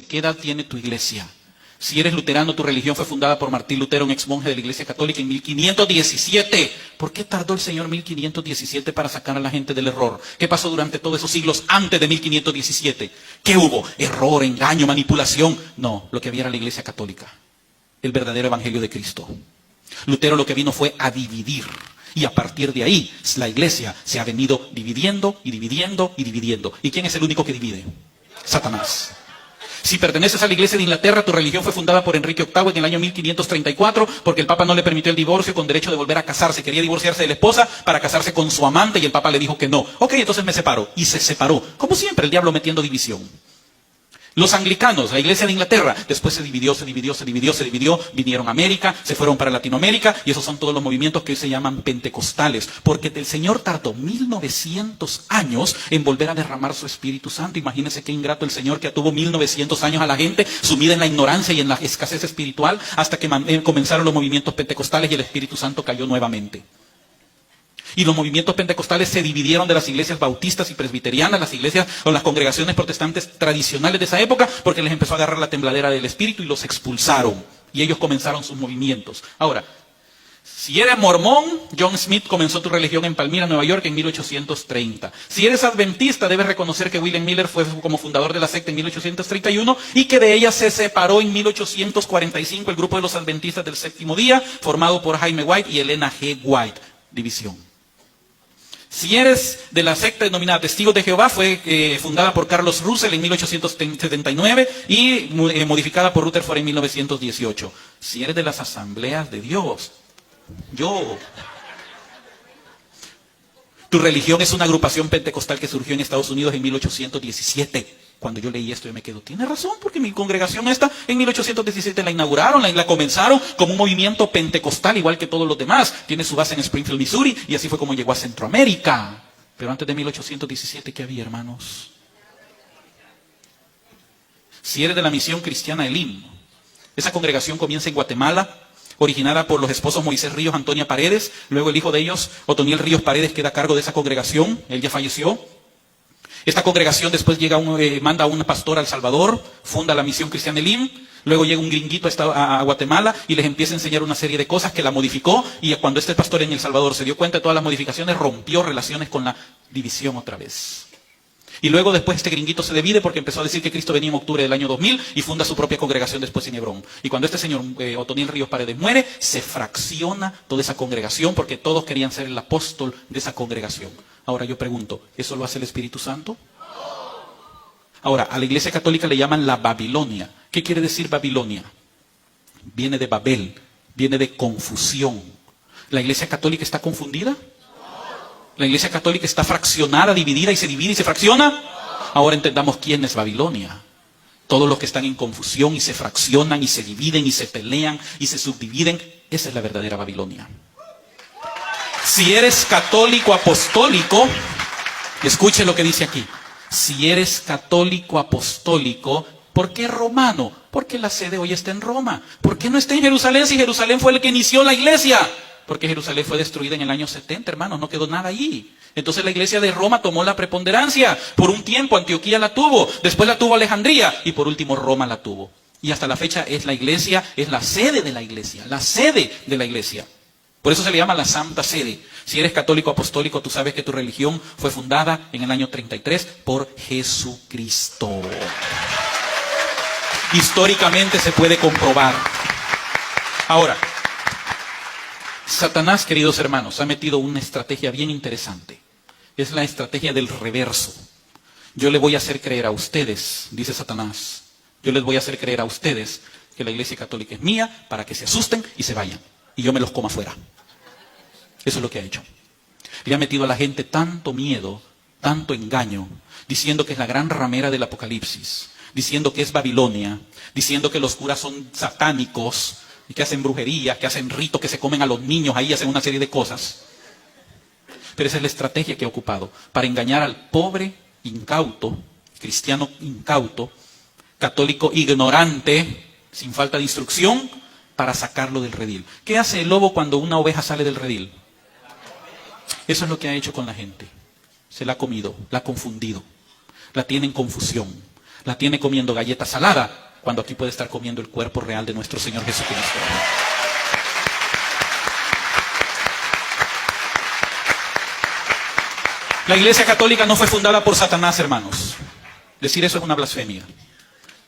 ¿Qué edad tiene tu iglesia? Si eres luterano, tu religión fue fundada por Martín Lutero, un ex monje de la Iglesia Católica, en 1517. ¿Por qué tardó el Señor 1517 para sacar a la gente del error? ¿Qué pasó durante todos esos siglos antes de 1517? ¿Qué hubo? ¿Error, engaño, manipulación? No, lo que había era la Iglesia Católica, el verdadero evangelio de Cristo. Lutero lo que vino fue a dividir. Y a partir de ahí, la iglesia se ha venido dividiendo y dividiendo y dividiendo. ¿Y quién es el único que divide? Satanás. Si perteneces a la iglesia de Inglaterra, tu religión fue fundada por Enrique VIII en el año 1534, porque el Papa no le permitió el divorcio con derecho de volver a casarse. Quería divorciarse de la esposa para casarse con su amante y el Papa le dijo que no. Ok, entonces me separo. Y se separó. Como siempre, el diablo metiendo división. Los anglicanos, la iglesia de Inglaterra, después se dividió, vinieron a América, se fueron para Latinoamérica, y esos son todos los movimientos que hoy se llaman pentecostales, porque el Señor tardó 1900 años en volver a derramar su Espíritu Santo. Imagínense qué ingrato el Señor, que tuvo 1900 años a la gente sumida en la ignorancia y en la escasez espiritual, hasta que comenzaron los movimientos pentecostales y el Espíritu Santo cayó nuevamente. Y los movimientos pentecostales se dividieron de las iglesias bautistas y presbiterianas, las iglesias o las congregaciones protestantes tradicionales de esa época, porque les empezó a agarrar la tembladera del espíritu y los expulsaron. Y ellos comenzaron sus movimientos. Ahora, si eres mormón, John Smith comenzó tu religión en Palmira, Nueva York, en 1830. Si eres adventista, debes reconocer que William Miller fue como fundador de la secta en 1831 y que de ella se separó en 1845 el grupo de los adventistas del séptimo día, formado por Jaime White y Elena G. White. División. Si eres de la secta denominada Testigos de Jehová, fue fundada por Carlos Russell en 1879 y modificada por Rutherford en 1918. Si eres de las Asambleas de Dios, tu religión es una agrupación pentecostal que surgió en Estados Unidos en 1817. Cuando yo leí esto yo me quedo, tiene razón, porque mi congregación esta en 1817 la inauguraron, la comenzaron como un movimiento pentecostal igual que todos los demás. Tiene su base en Springfield, Missouri, y así fue como llegó a Centroamérica. Pero antes de 1817, ¿qué había, hermanos? Si eres de la misión cristiana Elim, esa congregación comienza en Guatemala, originada por los esposos Moisés Ríos, Antonia Paredes. Luego el hijo de ellos, Otoniel Ríos Paredes, queda a cargo de esa congregación. Él ya falleció. Esta congregación después manda a un pastor a El Salvador, funda la misión cristiana Elim. Luego llega un gringuito a Guatemala y les empieza a enseñar una serie de cosas que la modificó. Y cuando este pastor en El Salvador se dio cuenta de todas las modificaciones, rompió relaciones con la división otra vez. Y luego después este gringuito se divide porque empezó a decir que Cristo venía en octubre del año 2000 y funda su propia congregación después en Hebrón. Y cuando este señor Otoniel Ríos Paredes muere, se fracciona toda esa congregación porque todos querían ser el apóstol de esa congregación. Ahora yo pregunto, ¿eso lo hace el Espíritu Santo? Ahora, a la Iglesia Católica le llaman la Babilonia. ¿Qué quiere decir Babilonia? Viene de Babel, viene de confusión. ¿La Iglesia Católica está confundida? ¿La Iglesia Católica está fraccionada, dividida y se divide y se fracciona? Ahora entendamos quién es Babilonia. Todos los que están en confusión y se fraccionan y se dividen y se pelean y se subdividen, esa es la verdadera Babilonia. Si eres católico apostólico, escuche lo que dice aquí. Si eres católico apostólico, ¿por qué romano? Porque la sede hoy está en Roma. ¿Por qué no está en Jerusalén si Jerusalén fue el que inició la iglesia? Porque Jerusalén fue destruida en el año 70, hermanos, no quedó nada allí. Entonces la iglesia de Roma tomó la preponderancia. Por un tiempo Antioquía la tuvo, después la tuvo Alejandría y por último Roma la tuvo. Y hasta la fecha es la iglesia, es la sede de la iglesia, la sede de la iglesia. Por eso se le llama la Santa Sede. Si eres católico apostólico, tú sabes que tu religión fue fundada en el año 33 por Jesucristo. Históricamente se puede comprobar. Ahora, Satanás, queridos hermanos, ha metido una estrategia bien interesante. Es la estrategia del reverso. Yo le voy a hacer creer a ustedes, dice Satanás, yo les voy a hacer creer a ustedes que la iglesia católica es mía para que se asusten y se vayan. Y yo me los coma afuera. Eso es lo que ha hecho. Le ha metido a la gente tanto miedo, tanto engaño, diciendo que es la gran ramera del Apocalipsis, diciendo que es Babilonia, diciendo que los curas son satánicos, y que hacen brujería, que hacen ritos, que se comen a los niños, ahí hacen una serie de cosas. Pero esa es la estrategia que ha ocupado, para engañar al pobre, incauto, cristiano incauto, católico ignorante, sin falta de instrucción, para sacarlo del redil. ¿Qué hace el lobo cuando una oveja sale del redil? Eso es lo que ha hecho con la gente. Se la ha comido, la ha confundido, la tiene en confusión. La tiene comiendo galleta salada, cuando aquí puede estar comiendo el cuerpo real de nuestro Señor Jesucristo. La Iglesia Católica no fue fundada por Satanás, hermanos. Decir eso es una blasfemia.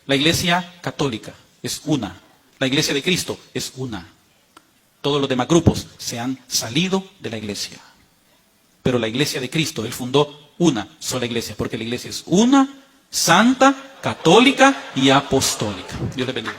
La Iglesia Católica es una. La Iglesia de Cristo es una. Todos los demás grupos se han salido de la Iglesia. Pero la Iglesia de Cristo, Él fundó una sola Iglesia, porque la Iglesia es una, santa, católica y apostólica. Dios les bendiga.